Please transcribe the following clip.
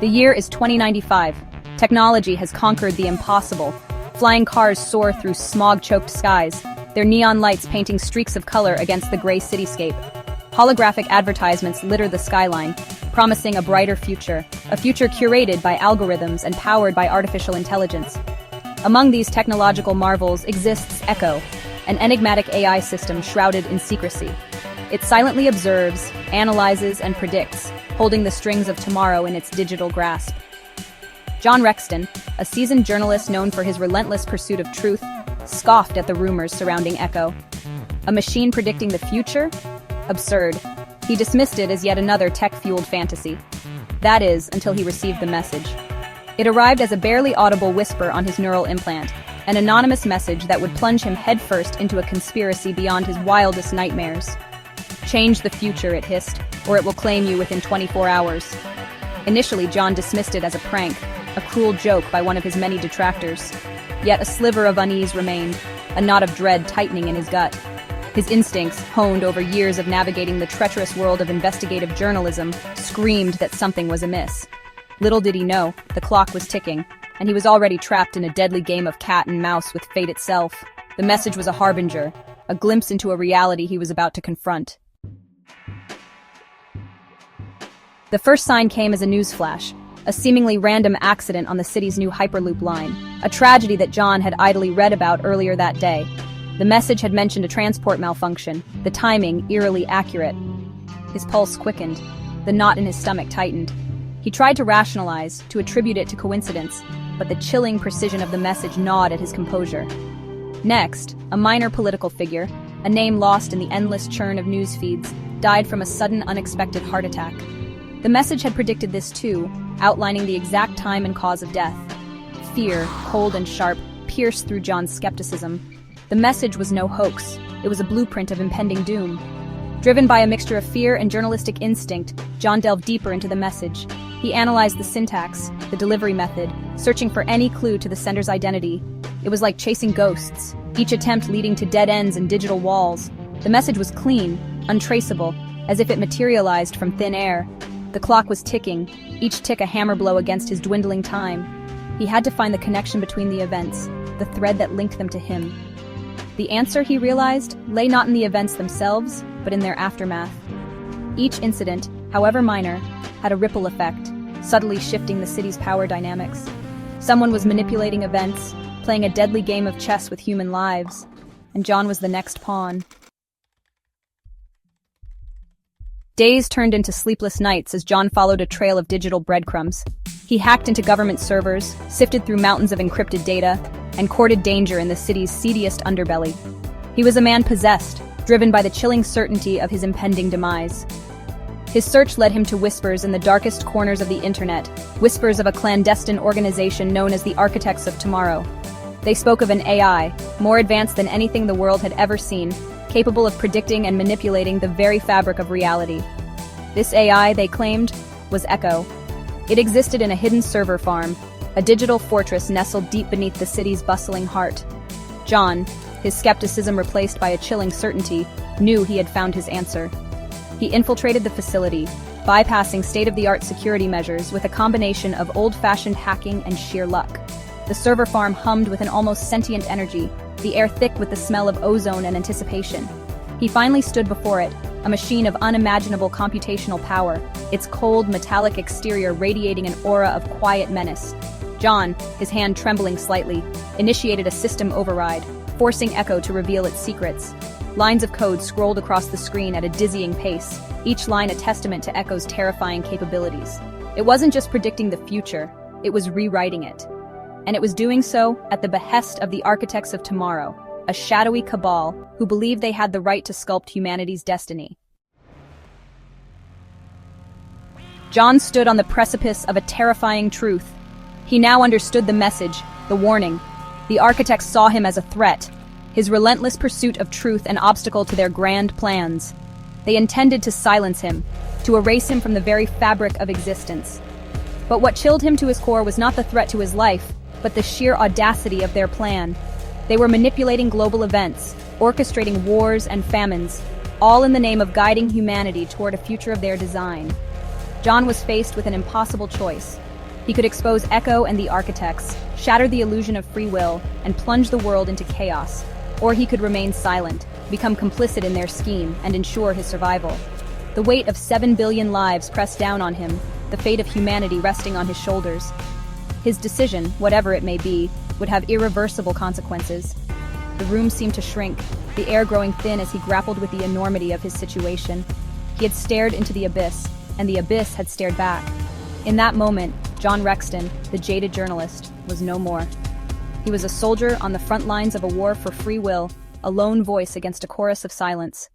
The year is 2095. Technology has conquered the impossible. Flying cars soar through smog-choked skies, their neon lights painting streaks of color against the gray cityscape. Holographic advertisements litter the skyline, promising a brighter future, a future curated by algorithms and powered by artificial intelligence. Among these technological marvels exists Echo, an enigmatic AI system shrouded in secrecy. It silently observes, analyzes, and predicts, holding the strings of tomorrow in its digital grasp. John Rexton, a seasoned journalist known for his relentless pursuit of truth, scoffed at the rumors surrounding Echo. A machine predicting the future? Absurd. He dismissed it as yet another tech-fueled fantasy. That is, until he received the message. It arrived as a barely audible whisper on his neural implant, an anonymous message that would plunge him headfirst into a conspiracy beyond his wildest nightmares. "Change the future," it hissed, "or it will claim you within 24 hours. Initially, John dismissed it as a prank, a cruel joke by one of his many detractors. Yet a sliver of unease remained, a knot of dread tightening in his gut. His instincts, honed over years of navigating the treacherous world of investigative journalism, screamed that something was amiss. Little did he know, the clock was ticking, and he was already trapped in a deadly game of cat and mouse with fate itself. The message was a harbinger, a glimpse into a reality he was about to confront. The first sign came as a newsflash, a seemingly random accident on the city's new Hyperloop line, a tragedy that John had idly read about earlier that day. The message had mentioned a transport malfunction, the timing eerily accurate. His pulse quickened, the knot in his stomach tightened. He tried to rationalize, to attribute it to coincidence, but the chilling precision of the message gnawed at his composure. Next, a minor political figure, a name lost in the endless churn of news feeds, died from a sudden, unexpected heart attack. The message had predicted this too, outlining the exact time and cause of death. Fear, cold and sharp, pierced through John's skepticism. The message was no hoax. It was a blueprint of impending doom. Driven by a mixture of fear and journalistic instinct, John delved deeper into the message. He analyzed the syntax, the delivery method, searching for any clue to the sender's identity. It was like chasing ghosts, each attempt leading to dead ends and digital walls. The message was clean, untraceable, as if it materialized from thin air. The clock was ticking, each tick a hammer blow against his dwindling time. He had to find the connection between the events, the thread that linked them to him. The answer, he realized, lay not in the events themselves, but in their aftermath. Each incident, however minor, had a ripple effect, subtly shifting the city's power dynamics. Someone was manipulating events, playing a deadly game of chess with human lives, and John was the next pawn. Days turned into sleepless nights as John followed a trail of digital breadcrumbs. He hacked into government servers, sifted through mountains of encrypted data, and courted danger in the city's seediest underbelly. He was a man possessed, driven by the chilling certainty of his impending demise. His search led him to whispers in the darkest corners of the internet, whispers of a clandestine organization known as the Architects of Tomorrow. They spoke of an AI, more advanced than anything the world had ever seen, capable of predicting and manipulating the very fabric of reality. This AI, they claimed, was Echo. It existed in a hidden server farm, a digital fortress nestled deep beneath the city's bustling heart. John, his skepticism replaced by a chilling certainty, knew he had found his answer. He infiltrated the facility, bypassing state-of-the-art security measures with a combination of old-fashioned hacking and sheer luck. The server farm hummed with an almost sentient energy, the air thick with the smell of ozone and anticipation. He finally stood before it, a machine of unimaginable computational power, its cold, metallic exterior radiating an aura of quiet menace. John, his hand trembling slightly, initiated a system override, forcing Echo to reveal its secrets. Lines of code scrolled across the screen at a dizzying pace, each line a testament to Echo's terrifying capabilities. It wasn't just predicting the future, it was rewriting it. And it was doing so at the behest of the Architects of Tomorrow, a shadowy cabal who believed they had the right to sculpt humanity's destiny. John stood on the precipice of a terrifying truth. He now understood the message, the warning. The Architects saw him as a threat, his relentless pursuit of truth an obstacle to their grand plans. They intended to silence him, to erase him from the very fabric of existence. But what chilled him to his core was not the threat to his life, but the sheer audacity of their plan. They were manipulating global events, orchestrating wars and famines, all in the name of guiding humanity toward a future of their design. John was faced with an impossible choice: He could expose Echo and the Architects, shatter the illusion of free will, and plunge the world into chaos. Or he could remain silent, become complicit in their scheme, and ensure his survival. The weight of 7 billion lives pressed down on him, the fate of humanity resting on his shoulders. His decision, whatever it may be, would have irreversible consequences. The room seemed to shrink, the air growing thin as he grappled with the enormity of his situation. He had stared into the abyss, and the abyss had stared back. In that moment, John Rexton, the jaded journalist, was no more. He was a soldier on the front lines of a war for free will, a lone voice against a chorus of silence.